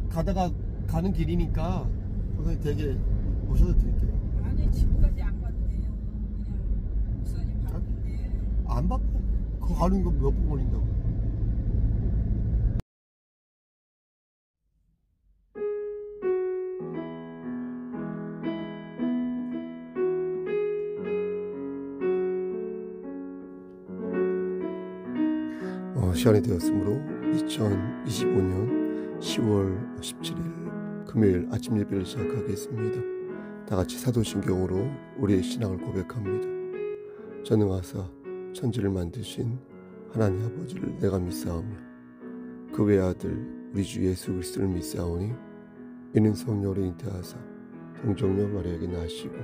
가다가 가는 길이니까 선생님 댁에 모셔다 드릴게요. 아니 집까지 안 가도 돼요. 그냥 목사님 바쁜데. 안 바빠. 그거 가는 거 몇 분 걸린다고. 시간이 되었으므로 2025년 10월 17일 금요일 아침 예배를 시작하겠습니다. 다같이 사도신경으로 우리의 신앙을 고백합니다. 전능하사 천지를 만드신 하나님 아버지를 내가 믿사오며 그 외아들 우리 주 예수 그리스도를 믿사오니 이는 성령으로 잉태하사 동정녀 마리아에게 나시고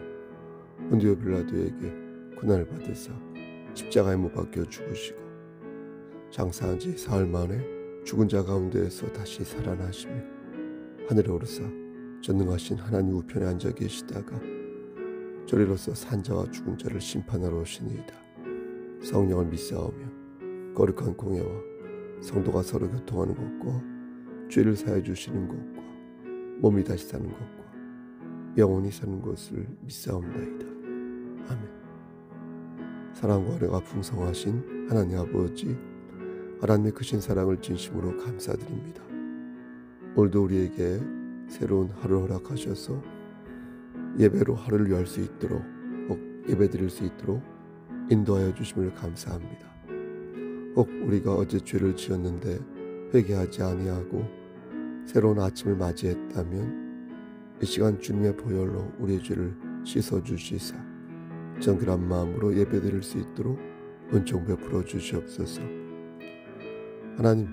본디오 빌라도에게 고난을 받으사 십자가에 못 박혀 죽으시고 장사한 지 사흘 만에 죽은 자 가운데에서 다시 살아나시며 하늘에 오르사 전능하신 하나님 우편에 앉아 계시다가 저리로서 산자와 죽은 자를 심판하러 오시니이다. 성령을 믿사오며 거룩한 공예와 성도가 서로 교통하는 것과 죄를 사해 주시는 것과 몸이 다시 사는 것과 영원히 사는 것을 믿사옵나이다. 아멘. 사랑과 은혜가 풍성하신 하나님 아버지, 하나님의 크신 사랑을 진심으로 감사드립니다. 오늘도 우리에게 새로운 하루를 허락하셔서 예배로 하루를 열 수 있도록, 혹 예배 드릴 수 있도록 인도하여 주심을 감사합니다. 혹 우리가 어제 죄를 지었는데 회개하지 아니하고 새로운 아침을 맞이했다면 이 시간 주님의 보혈로 우리의 죄를 씻어주시사 정결한 마음으로 예배 드릴 수 있도록 은총 베풀어 주시옵소서. 하나님,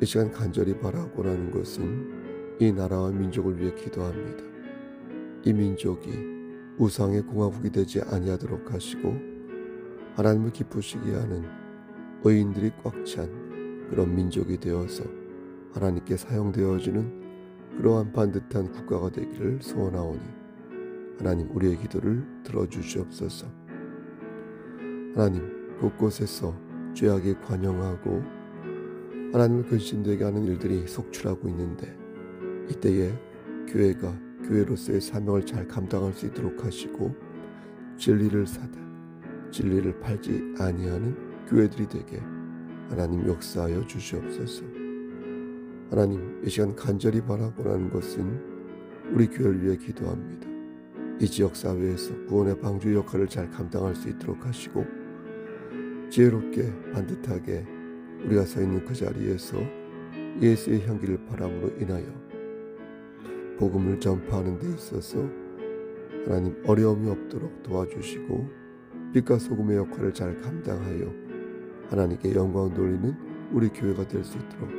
이 시간 간절히 바라고 하는 것은 이 나라와 민족을 위해 기도합니다. 이 민족이 우상의 공화국이 되지 아니하도록 하시고 하나님을 기쁘시게 하는 의인들이 꽉 찬 그런 민족이 되어서 하나님께 사용되어지는 그러한 반듯한 국가가 되기를 소원하오니 하나님, 우리의 기도를 들어주시옵소서. 하나님, 곳곳에서 죄악에 관영하고 하나님을 근심되게 하는 일들이 속출하고 있는데 이때에 교회가 교회로서의 사명을 잘 감당할 수 있도록 하시고 진리를 사다 진리를 팔지 아니하는 교회들이 되게 하나님 역사하여 주시옵소서. 하나님, 이 시간 간절히 바라고 하는 것은 우리 교회를 위해 기도합니다. 이 지역 사회에서 구원의 방주 역할을 잘 감당할 수 있도록 하시고 지혜롭게 반듯하게 우리가 서 있는 그 자리에서 예수의 향기를 바람으로 인하여 복음을 전파하는 데 있어서 하나님 어려움이 없도록 도와주시고 빛과 소금의 역할을 잘 감당하여 하나님께 영광 돌리는 우리 교회가 될 수 있도록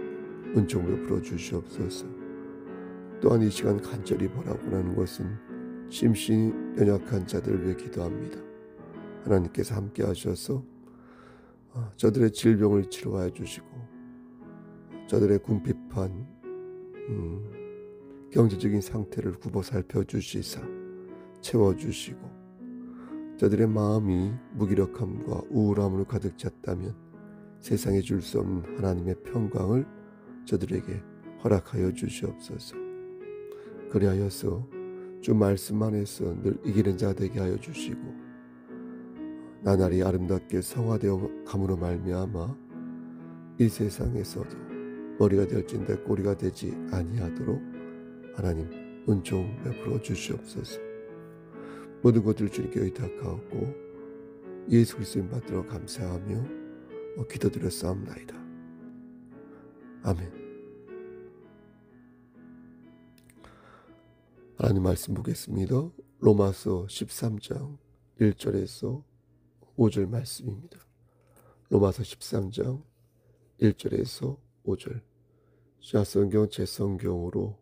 은총 베풀어 주시옵소서. 또한 이 시간 간절히 바라고 하는 것은 심신이 연약한 자들을 위해 기도합니다. 하나님께서 함께 하셔서 저들의 질병을 치료하여 주시고 저들의 궁핍한 경제적인 상태를 굽어 살펴주시사 채워주시고 저들의 마음이 무기력함과 우울함으로 가득 찼다면 세상에 줄 수 없는 하나님의 평강을 저들에게 허락하여 주시옵소서. 그리하여서 주 말씀 안에서 늘 이기는 자 되게 하여 주시고 나날이 아름답게 성화되어 감으로 말미암아 이 세상에서도 머리가 될진대 꼬리가 되지 아니하도록 하나님 은총 베풀어 주시옵소서. 모든 것들 주님께 의탁하고 예수 그리스도인 받들어 감사하며 기도드렸사옵나이다. 아멘. 하나님 말씀 보겠습니다. 로마서 13장 1절에서 5절 말씀입니다. 로마서 13장 1절에서 5절. 신약성경 제 성경으로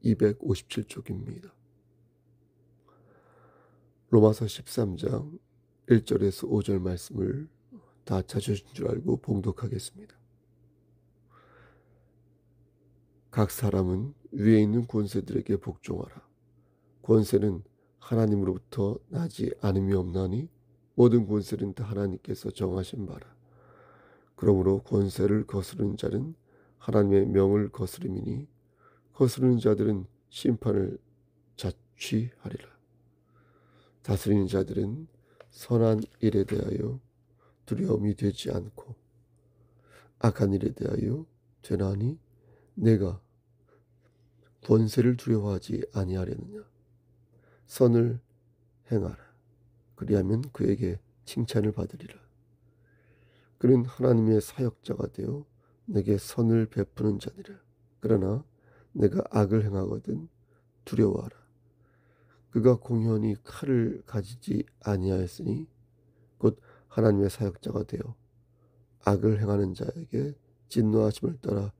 257쪽입니다. 로마서 13장 1절에서 5절 말씀을 다 찾으신 줄 알고 봉독하겠습니다. 각 사람은 위에 있는 권세들에게 복종하라. 권세는 하나님으로부터 나지 않음이 없나니 모든 권세는 다 하나님께서 정하신 바라. 그러므로 권세를 거스르는 자는 하나님의 명을 거스름이니 거스르는 자들은 심판을 자취하리라. 다스리는 자들은 선한 일에 대하여 두려움이 되지 않고 악한 일에 대하여 되나니 내가 권세를 두려워하지 아니하려느냐. 선을 행하라. 그리하면 그에게 칭찬을 받으리라. 그는 하나님의 사역자가 되어 내게 선을 베푸는 자니라. 그러나 내가 악을 행하거든 두려워하라. 그가 공연히 칼을 가지지 아니하였으니 곧 하나님의 사역자가 되어 악을 행하는 자에게 진노하심을 따라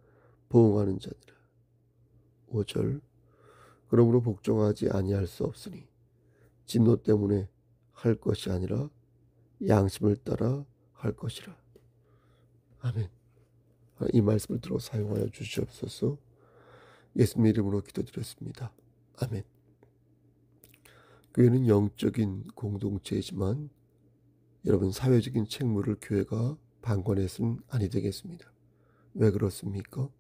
보응하는 자니라. 5절. 그러므로 복종하지 아니할 수 없으니 진노 때문에 할 것이 아니라 양심을 따라 할 것이라. 아멘. 이 말씀을 들어 사용하여 주시옵소서. 예수님 이름으로 기도드렸습니다. 아멘. 교회는 영적인 공동체이지만 여러분 사회적인 책무를 교회가 방관해서는 아니 되겠습니다. 왜 그렇습니까?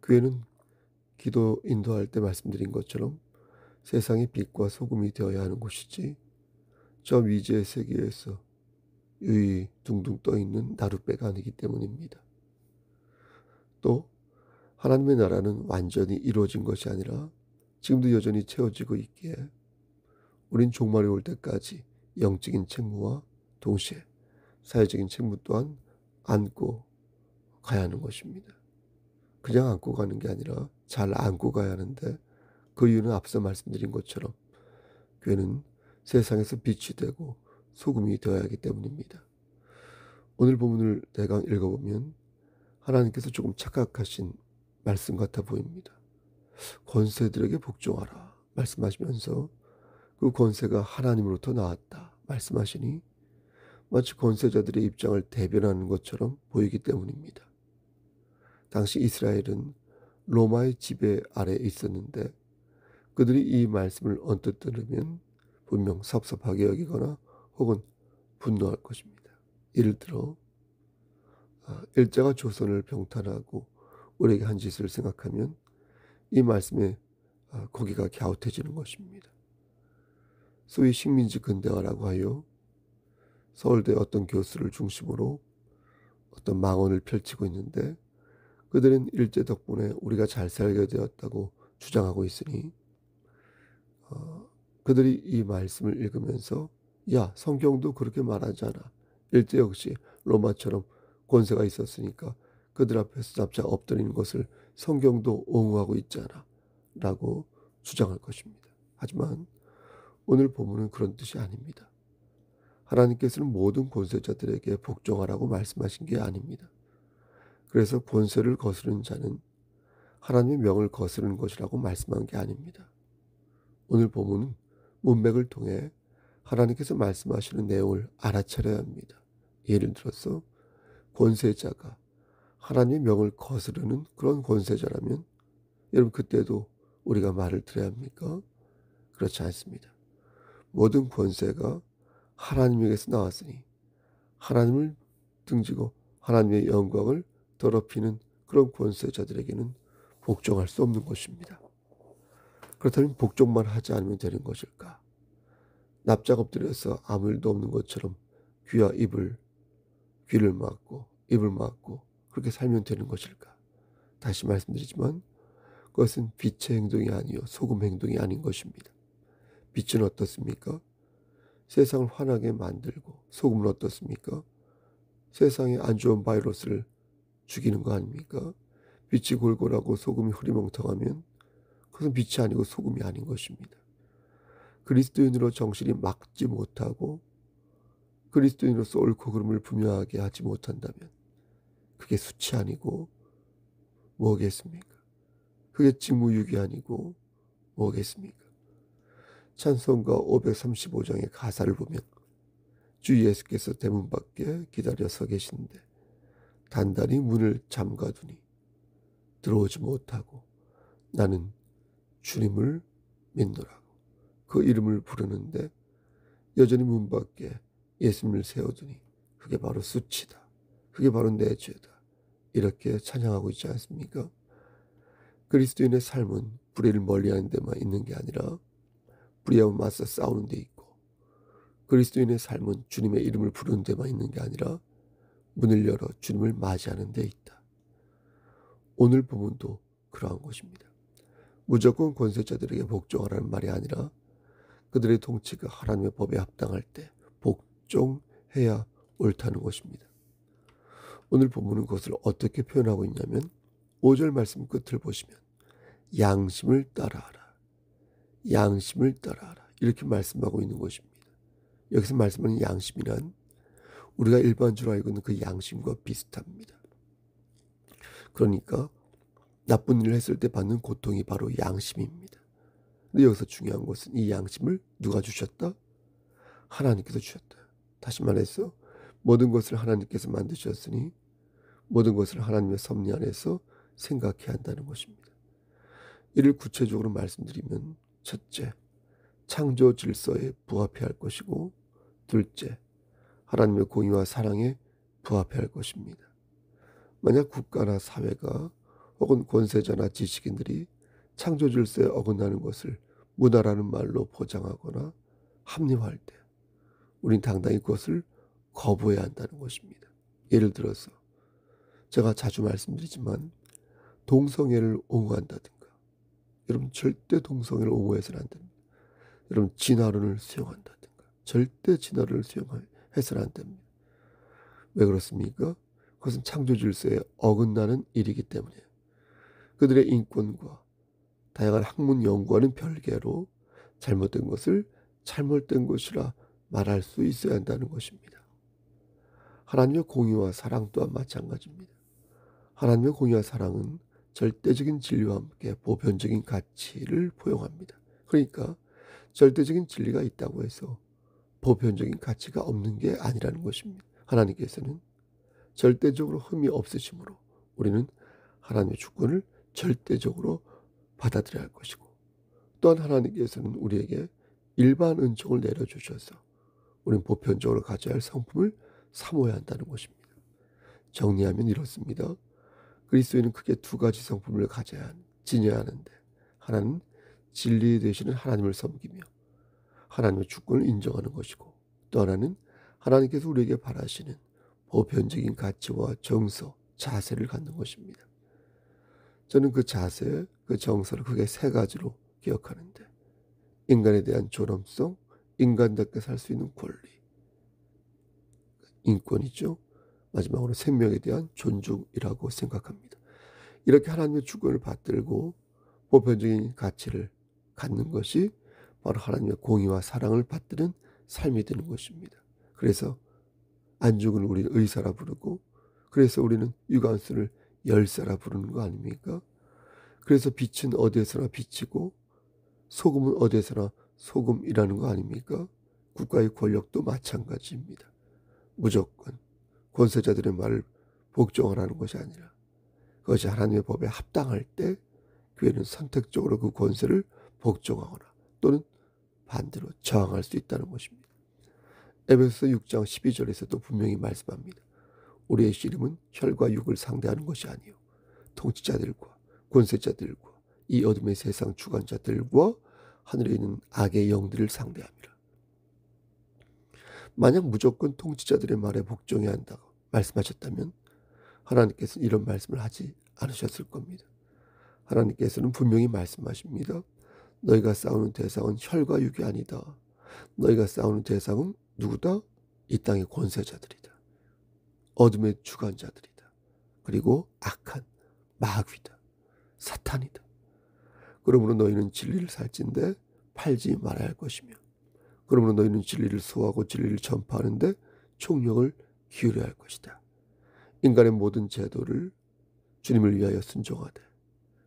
교회는 기도 인도할 때 말씀드린 것처럼 세상의 빛과 소금이 되어야 하는 곳이지 저 미지의 세계에서 유이 둥둥 떠있는 나룻배가 아니기 때문입니다. 또 하나님의 나라는 완전히 이루어진 것이 아니라 지금도 여전히 채워지고 있기에 우린 종말이 올 때까지 영적인 책무와 동시에 사회적인 책무 또한 안고 가야 하는 것입니다. 그냥 안고 가는 게 아니라 잘 안고 가야 하는데 그 이유는 앞서 말씀드린 것처럼 교회는 세상에서 빛이 되고 소금이 되어야 하기 때문입니다. 오늘 본문을 대강 읽어보면 하나님께서 조금 착각하신 말씀 같아 보입니다. 권세들에게 복종하라 말씀하시면서 그 권세가 하나님으로부터 나왔다 말씀하시니 마치 권세자들의 입장을 대변하는 것처럼 보이기 때문입니다. 당시 이스라엘은 로마의 지배 아래에 있었는데 그들이 이 말씀을 언뜻 들으면 분명 섭섭하게 여기거나 혹은 분노할 것입니다. 예를 들어 일제가 조선을 병탄하고 우리에게 한 짓을 생각하면 이 말씀에 고개가 갸웃해지는 것입니다. 소위 식민지 근대화라고 하여 서울대 어떤 교수를 중심으로 어떤 망언을 펼치고 있는데 그들은 일제 덕분에 우리가 잘 살게 되었다고 주장하고 있으니 그들이 이 말씀을 읽으면서 야 성경도 그렇게 말하잖아. 일제 역시 로마처럼 권세가 있었으니까 그들 앞에서 납작 엎드리는 것을 성경도 옹호하고 있잖아 라고 주장할 것입니다. 하지만 오늘 본문은 그런 뜻이 아닙니다. 하나님께서는 모든 권세자들에게 복종하라고 말씀하신 게 아닙니다. 그래서 권세를 거스르는 자는 하나님의 명을 거스르는 것이라고 말씀한 게 아닙니다. 오늘 본문은 문맥을 통해 하나님께서 말씀하시는 내용을 알아차려야 합니다. 예를 들어서 권세자가 하나님의 명을 거스르는 그런 권세자라면 여러분 그때도 우리가 말을 들어야 합니까? 그렇지 않습니다. 모든 권세가 하나님에게서 나왔으니 하나님을 등지고 하나님의 영광을 더럽히는 그런 권세자들에게는 복종할 수 없는 것입니다. 그렇다면 복종만 하지 않으면 되는 것일까? 납작 엎드려서 아무 일도 없는 것처럼 귀와 귀를 막고 입을 막고 그렇게 살면 되는 것일까? 다시 말씀드리지만 그것은 빛의 행동이 아니요 소금 행동이 아닌 것입니다. 빛은 어떻습니까? 세상을 환하게 만들고 소금은 어떻습니까? 세상에 안 좋은 바이러스를 죽이는 거 아닙니까? 빛이 골골하고 소금이 흐리멍텅하면 그것은 빛이 아니고 소금이 아닌 것입니다. 그리스도인으로 정신이 막지 못하고 그리스도인으로서 옳고 그름을 분명하게 하지 못한다면 그게 수치 아니고 뭐겠습니까? 그게 직무유기 아니고 뭐겠습니까? 찬송가 535장의 가사를 보면 주 예수께서 대문 밖에 기다려 서 계신데 단단히 문을 잠가두니 들어오지 못하고 나는 주님을 믿노라고 그 이름을 부르는데 여전히 문 밖에 예수님을 세워두니 그게 바로 수치다. 그게 바로 내 죄다. 이렇게 찬양하고 있지 않습니까? 그리스도인의 삶은 불의를 멀리하는 데만 있는 게 아니라 불의와 맞서 싸우는 데 있고, 그리스도인의 삶은 주님의 이름을 부르는 데만 있는 게 아니라 문을 열어 주님을 맞이하는 데 있다. 오늘 본문도 그러한 것입니다. 무조건 권세자들에게 복종하라는 말이 아니라 그들의 통치가 하나님의 법에 합당할 때 복종해야 옳다는 것입니다. 오늘 본문은 그것을 어떻게 표현하고 있냐면 5절 말씀 끝을 보시면 양심을 따라하라, 양심을 따라하라 이렇게 말씀하고 있는 것입니다. 여기서 말씀하는 양심이란 우리가 일반적으로 알고 있는 그 양심과 비슷합니다. 그러니까 나쁜 일을 했을 때 받는 고통이 바로 양심입니다. 근데 여기서 중요한 것은 이 양심을 누가 주셨다? 하나님께서 주셨다. 다시 말해서 모든 것을 하나님께서 만드셨으니 모든 것을 하나님의 섭리 안에서 생각해야 한다는 것입니다. 이를 구체적으로 말씀드리면 첫째, 창조 질서에 부합해야 할 것이고, 둘째, 하나님의 공의와 사랑에 부합해야 할 것입니다. 만약 국가나 사회가 혹은 권세자나 지식인들이 창조 질서에 어긋나는 것을 문화라는 말로 포장하거나 합리화할 때 우린 당당히 그것을 거부해야 한다는 것입니다. 예를 들어서 제가 자주 말씀드리지만 동성애를 옹호한다든가, 여러분 절대 동성애를 옹호해서는 안 됩니다. 여러분 진화론을 수용한다든가 절대 진화론을 수용해서는 안 됩니다. 왜 그렇습니까? 그것은 창조 질서에 어긋나는 일이기 때문에 그들의 인권과 다양한 학문 연구와는 별개로 잘못된 것을 잘못된 것이라 말할 수 있어야 한다는 것입니다. 하나님의 공의와 사랑 또한 마찬가지입니다. 하나님의 공의와 사랑은 절대적인 진리와 함께 보편적인 가치를 포용합니다. 그러니까 절대적인 진리가 있다고 해서 보편적인 가치가 없는 게 아니라는 것입니다. 하나님께서는 절대적으로 흠이 없으시므로 우리는 하나님의 주권을 절대적으로 받아들여야 할 것이고, 또한 하나님께서는 우리에게 일반 은총을 내려주셔서 우리는 보편적으로 가져야 할 성품을 사모해야 한다는 것입니다. 정리하면 이렇습니다. 그리스도인은 크게 두 가지 성품을 지녀야 하는데, 하나는 진리 되시는 하나님을 섬기며 하나님의 주권을 인정하는 것이고, 또 하나는 하나님께서 우리에게 바라시는 보편적인 가치와 정서, 자세를 갖는 것입니다. 저는 그 자세, 그 정서를 크게 세 가지로 기억하는데, 인간에 대한 존엄성, 인간답게 살 수 있는 권리, 인권이죠. 마지막으로 생명에 대한 존중이라고 생각합니다. 이렇게 하나님의 주권을 받들고 보편적인 가치를 갖는 것이 바로 하나님의 공의와 사랑을 받드는 삶이 되는 것입니다. 그래서 안중을 우리는 의사라 부르고, 그래서 우리는 유관순을 열사라 부르는 거 아닙니까? 그래서 빛은 어디에서나 빛이고 소금은 어디에서나 소금이라는 거 아닙니까? 국가의 권력도 마찬가지입니다. 무조건 권세자들의 말을 복종하라는 것이 아니라 그것이 하나님의 법에 합당할 때 교회는 선택적으로 그 권세를 복종하거나 또는 반대로 저항할 수 있다는 것입니다. 에베소서 6장 12절에서도 분명히 말씀합니다. 우리의 씨름은 혈과 육을 상대하는 것이 아니요 통치자들과 권세자들과 이 어둠의 세상 주관자들과 하늘에 있는 악의 영들을 상대함이라. 만약 무조건 통치자들의 말에 복종해야 한다고 말씀하셨다면 하나님께서는 이런 말씀을 하지 않으셨을 겁니다. 하나님께서는 분명히 말씀하십니다. 너희가 싸우는 대상은 혈과 육이 아니다. 너희가 싸우는 대상은 누구다? 이 땅의 권세자들이다. 어둠의 주관자들이다. 그리고 악한 마귀다. 사탄이다. 그러므로 너희는 진리를 살찐데 팔지 말아야 할 것이며, 그러므로 너희는 진리를 소화하고 진리를 전파하는데 총력을 기울여야 할 것이다. 인간의 모든 제도를 주님을 위하여 순종하되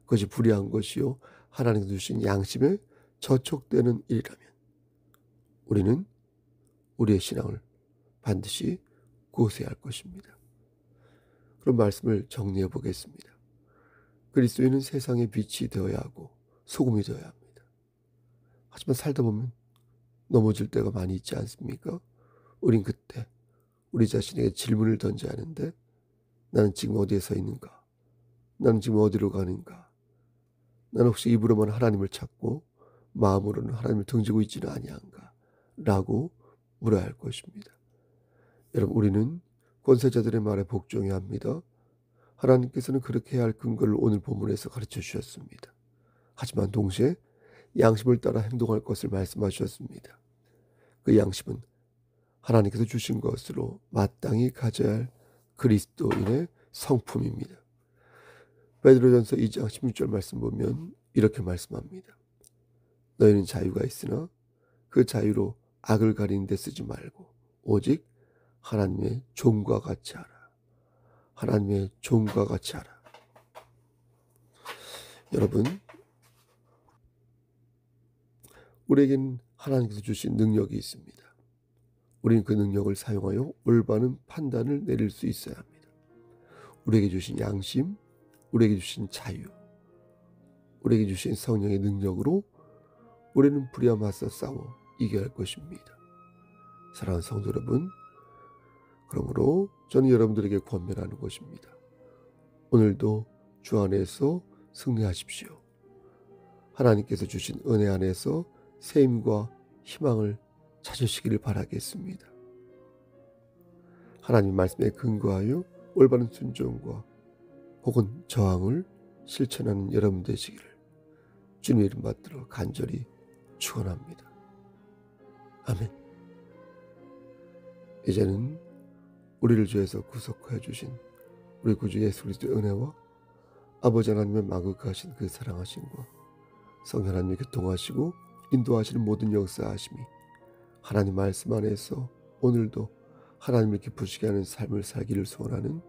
그것이 불의한 것이요 하나님께서 주신 양심에 저촉되는 일이라면 우리는 우리의 신앙을 반드시 고수해야 할 것입니다. 그런 말씀을 정리해 보겠습니다. 그리스도인은 세상의 빛이 되어야 하고 소금이 되어야 합니다. 하지만 살다 보면 넘어질 때가 많이 있지 않습니까? 우린 그때 우리 자신에게 질문을 던져야 하는데, 나는 지금 어디에 서 있는가? 나는 지금 어디로 가는가? 나는 혹시 입으로만 하나님을 찾고 마음으로는 하나님을 등지고 있지는 아니한가? 라고 물어야 할 것입니다. 여러분, 우리는 권세자들의 말에 복종해야 합니다. 하나님께서는 그렇게 해야 할 근거를 오늘 본문에서 가르쳐 주셨습니다. 하지만 동시에 양심을 따라 행동할 것을 말씀하셨습니다. 그 양심은 하나님께서 주신 것으로 마땅히 가져야 할 그리스도인의 성품입니다. 베드로전서 2장 16절 말씀 보면 이렇게 말씀합니다. 너희는 자유가 있으나 그 자유로 악을 가리는 데 쓰지 말고 오직 하나님의 종과 같이 하라. 하나님의 종과 같이 하라. 여러분, 우리에겐 하나님께서 주신 능력이 있습니다. 우리는 그 능력을 사용하여 올바른 판단을 내릴 수 있어야 합니다. 우리에게 주신 양심, 우리에게 주신 자유, 우리에게 주신 성령의 능력으로 우리는 불의와 맞서 싸워 이겨야 할 것입니다. 사랑하는 성도 여러분, 그러므로 저는 여러분들에게 권면하는 것입니다. 오늘도 주 안에서 승리하십시오. 하나님께서 주신 은혜 안에서 새 힘과 희망을 찾으시기를 바라겠습니다. 하나님 말씀에 근거하여 올바른 순종과 혹은 저항을 실천하는 여러분 되시기를 주님의 이름 받들어 간절히 축원합니다. 아멘. 이제는 우리를 죄에서 구속하여 주신 우리 구주 예수 그리스도의 은혜와 아버지 하나님의 마구하신 그 사랑하심과 성령 하나님의 교통하시고 인도하시는 모든 역사하심이 하나님 말씀 안에서 오늘도 하나님을 기쁘시게 하는 삶을 살기를 소원하는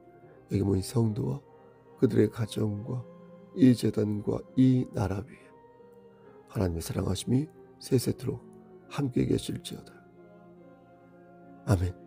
여기 모인 성도와 그들의 가정과 이 제단과 이 나라 위에 하나님의 사랑하심이 세세토록 함께 계실지어다. 아멘.